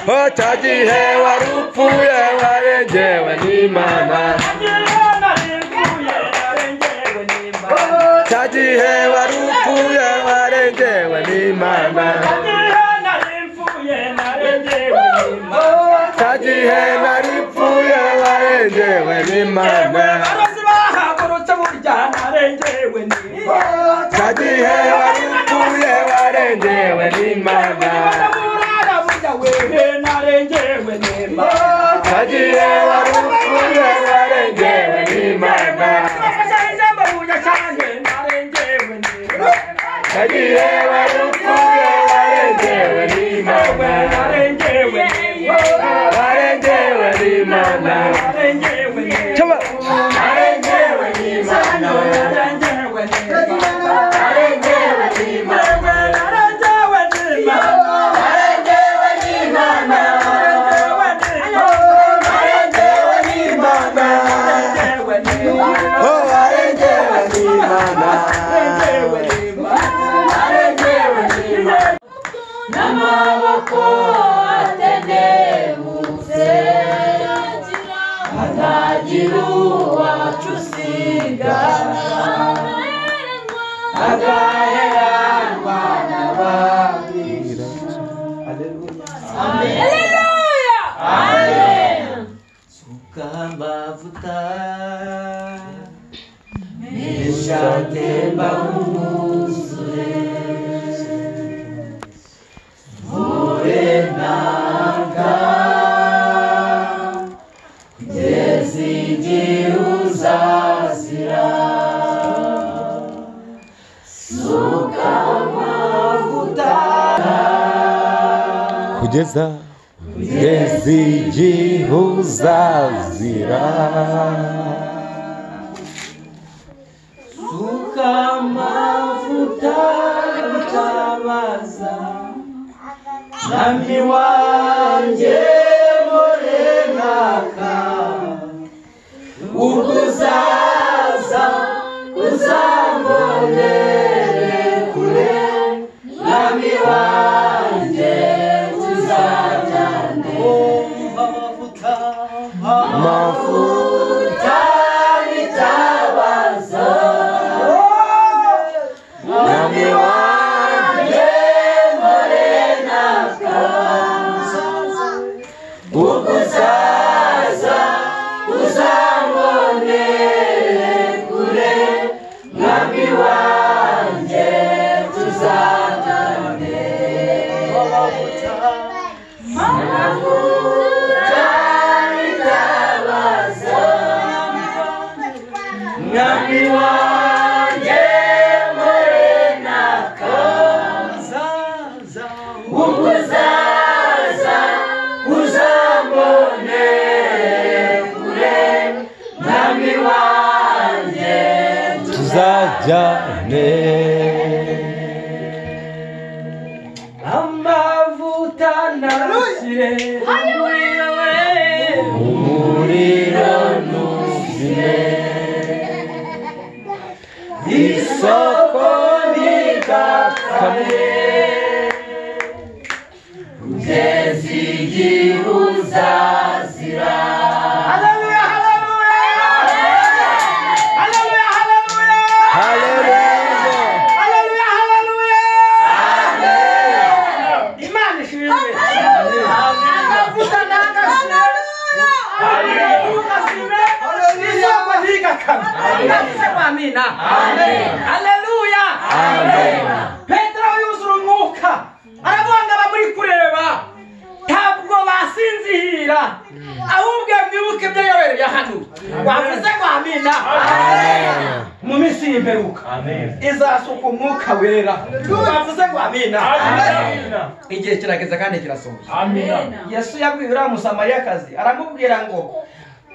Otagihe warupfuye warengewe n'Imana. Otagihe warupfuye warengewe n'Imana. Otagihe naripfuye warengewe n'Imana. Otagihe warupfuye warengewe n'Imana. Tagihe warupfuye warengewe n'Imana. Tagihe warupfuye warengewe n'Imana. Warengewe n'Imana. Chama. Warengewe n'Imana. Warengewe n'Imana. Namaboko atendebutse atagira uwacusigara agaheranwa n'ababisha. Haleluya, amen. Sukamavuta nishatemba umuzure Murenaka kugeza igihe uzazira. Suka amavuta kugeza igihe uzazira. Suka amavuta utabaza Nami wanje Morenaka ukuzaza uzambonere kure. Nami wanje tuzajyane. Amavuta bitabaza Nami wanje Morenaka ukuzaza uzambonere kure. Nami wanje tuzajyane. Amavuta bitabaza Nami wanje Morenaka ukuzaza uzambonere kure. Nami wanje tuzajyane. Amavuta narasire umuriro nuzire isoko ntikakame kugeza igihe uzazira. Haleluya, haleluya, haleluya, haleluya, haleluya, haleluya, haleluya. Imana ishimwe. Amavuta narasire isoko ntikakame. Amina. Haleluya. Petero yuzura umwuka aravuga bamuri kureba ntabwo basinzira ahubwo mwibuke ibyo yabereye hano. Wavuze ngo amina. Mu minsi y'imperuka izasuka umwuka wera. Wavuze ngo amina. Igihe kirageze kandi kirasohoye. Yesu yabwiye uriya musamariyakazi aramubwira ngo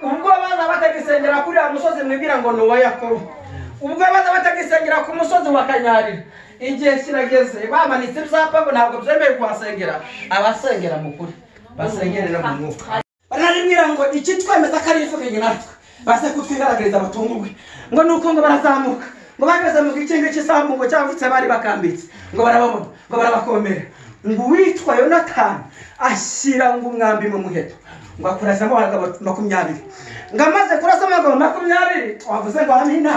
ubwo baza batagisengera kuri ya musozi mwibwira ngo ni uwa Yakobo, ubwo baza batagisengera ku musozi wa Kanyarira, igihe kirageze bamanitse ibyapa ngo ntabwo byemewe kuhasengera. Abasengera mu kuri basengerera mu mwuka. Bararimwira ngo iki twemeza ko ari ifukenye natwe base kutwigaragariza batungurwe ngo nuko ngo barazamuka ngo bageze mu gikingi cy'isambu ngo cyavutse bari bakambitse ngo barababona ngo barabakomera ngo uwitwa Yonatani ashyira ngo umwambi mu muheto ngo akurasamo abagabo 20 ngo amaze kurasamo abagabo 20 wavuze ngo amina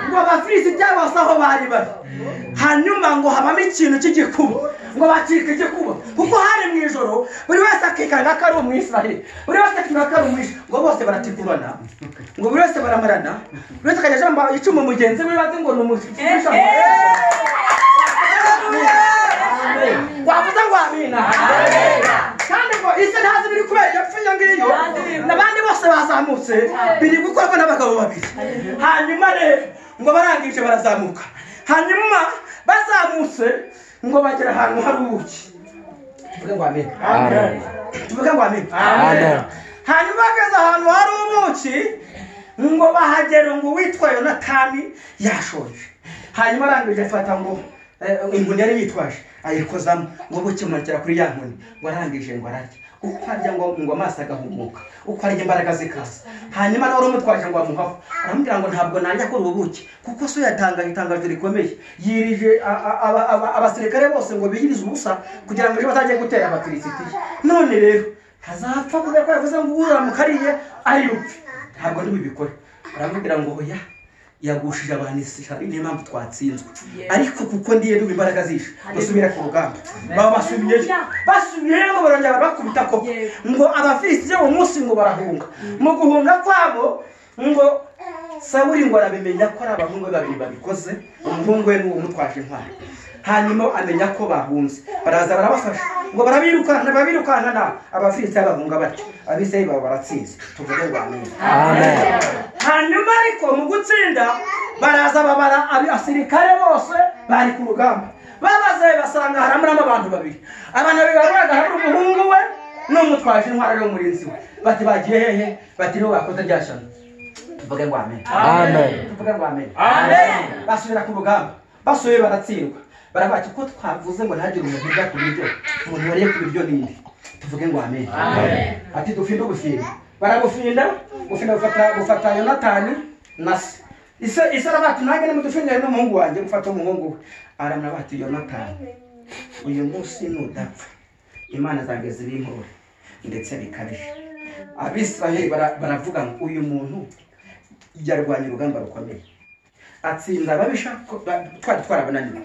ngo abafilisitiya bose aho bari bari hanyuma ngo habamo ikintu cy'igikuba ngo bacika igikuba kuko hari mu ijoro buri wese akikanga ko ari umwisiraheli buri wese akikanga ko ari umwisha ngo bose baratigurana ngo buri wese baramarana buri wese akajya ajamba icumu mugenzi we bazi ngo ni umushyikisha wavuze ngo amina kandi ngo isi ntazi biri kubera yapfuye ngiyo n'abandi bose bazamutse biri gukorwa n'abagabo babiri hanyuma rero ngo barangije barazamuka hanyuma bazamutse ngo bagera ahantu hari ubuki tuvuge ngo amina tuvuge ngo amina hanyuma bageze ahantu hari ubuki ngo bahagera ngo witwa Yonatani yashoje hanyuma arangije afata ngo inkoni yari yitwaje ayikozamo ngo bukimanukira kuri ya nkoni ngo arangije ngo ararya uko arya ngo amaso agahumuka uko arya imbaraga zikaza hanyuma nawe umutwaje ngo amuhaho aramubwira ngo ntabwo najya kuri ubuki kuko so yatanga itangazo rikomeye yirije abasirikare bose ngo biyirize ubusa kugira ngo ejo batajye gutera abafilisitiya none rero hazapfa kubera ko yavuze ngo uramukariye ari rupfe ntabwo ndibikore aramubwira ngo oya yagushije abantu ishyari niyo mpamvu twatsinzwe ariko kuko ndiye duba imbaraga zishe gusubira ku rugamba baba basubiyeyo ngo barongera bakubita koko ngo abafilisitiya uwo munsi ngo barahunga mu guhunga kwabo ngo Sawuli ngo arabimenya ko ari abahungu babiri babikoze umuhungu we n'uwo mutwaje intwari hanyuma amenya ko bahunze baraza barabafasha ngo babirukana abafilisitiya bahunga batyo abisirayeli baba baratsinze tuvuge ngo amen hanyuma ariko mu gutsinda baraza babara abasirikare bose bari ku rugamba babaze basanga haramuramo abantu babiri abantu babiri baraga hari umuhungu we n'umutwaje intwari n'umurinzi we bati bagiye hehe bati no bakoze ryashano tuvuge ngo amen tuvuge ngo amen basubira ku rugamba basuye baratsindwa barabaca ko twavuze ngo ntagire umuntu ujya ku biryo umuntu wariye ku biryo ninde tuvuge ngo amen ati dufinde ubufinda barabufinda gufata Yonatani na se isa arabati nange nimudufindire n'umuhungu wanjye gufata umuhungu we aramuna bati Yonatani uyu munsi nudapfa imana zange zirinkore ndetse bikabije abisiraheli baravuga ngo uyu muntu yarwanya urugamba rukomeye atsinda ababisha twarabananiwe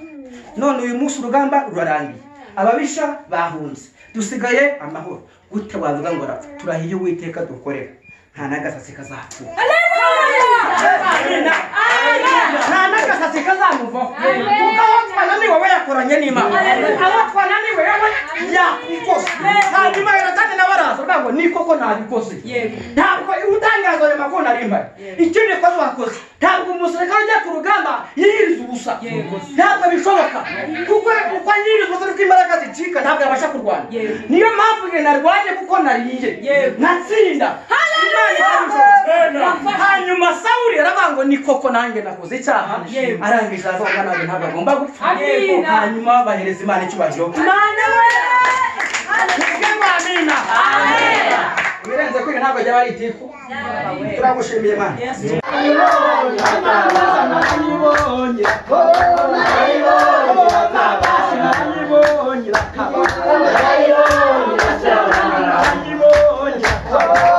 none uyu munsi urugamba rurarangiye ababisha bahunze dusigaye amahoro gute wavuga ngo rapfa turahiye Uwiteka dukorera nta nagasasi kazapfuka nta nagasasi kazamuvaho kuko aho twananiwe we yakoranye n'Imana aho twananiwe we yakikoze hanyuma Yonatani nawe araza ngo ni koko nabikoze ntabwo utangaza ayo makuru nari mpari ikindi ko wakoze ntabwo umusirikare ujya ku rugamba yiriza ubusa ntabwo bishoboka kuko uko yiriza ubusa uko imbaraga zicika ntabwo yabasha kurwana niyo mpamvu nge narwanye kuko nariye natsinda hanyuma Sawuli aravuga ngo ni koko nanjye nakoze icyaha arangije avuga nawe ntabwo agomba gupfa hanyuma bahereza Imana icyubahiro amina birenze kuri ntabwo jya baritiku turagushimiye Imana Oh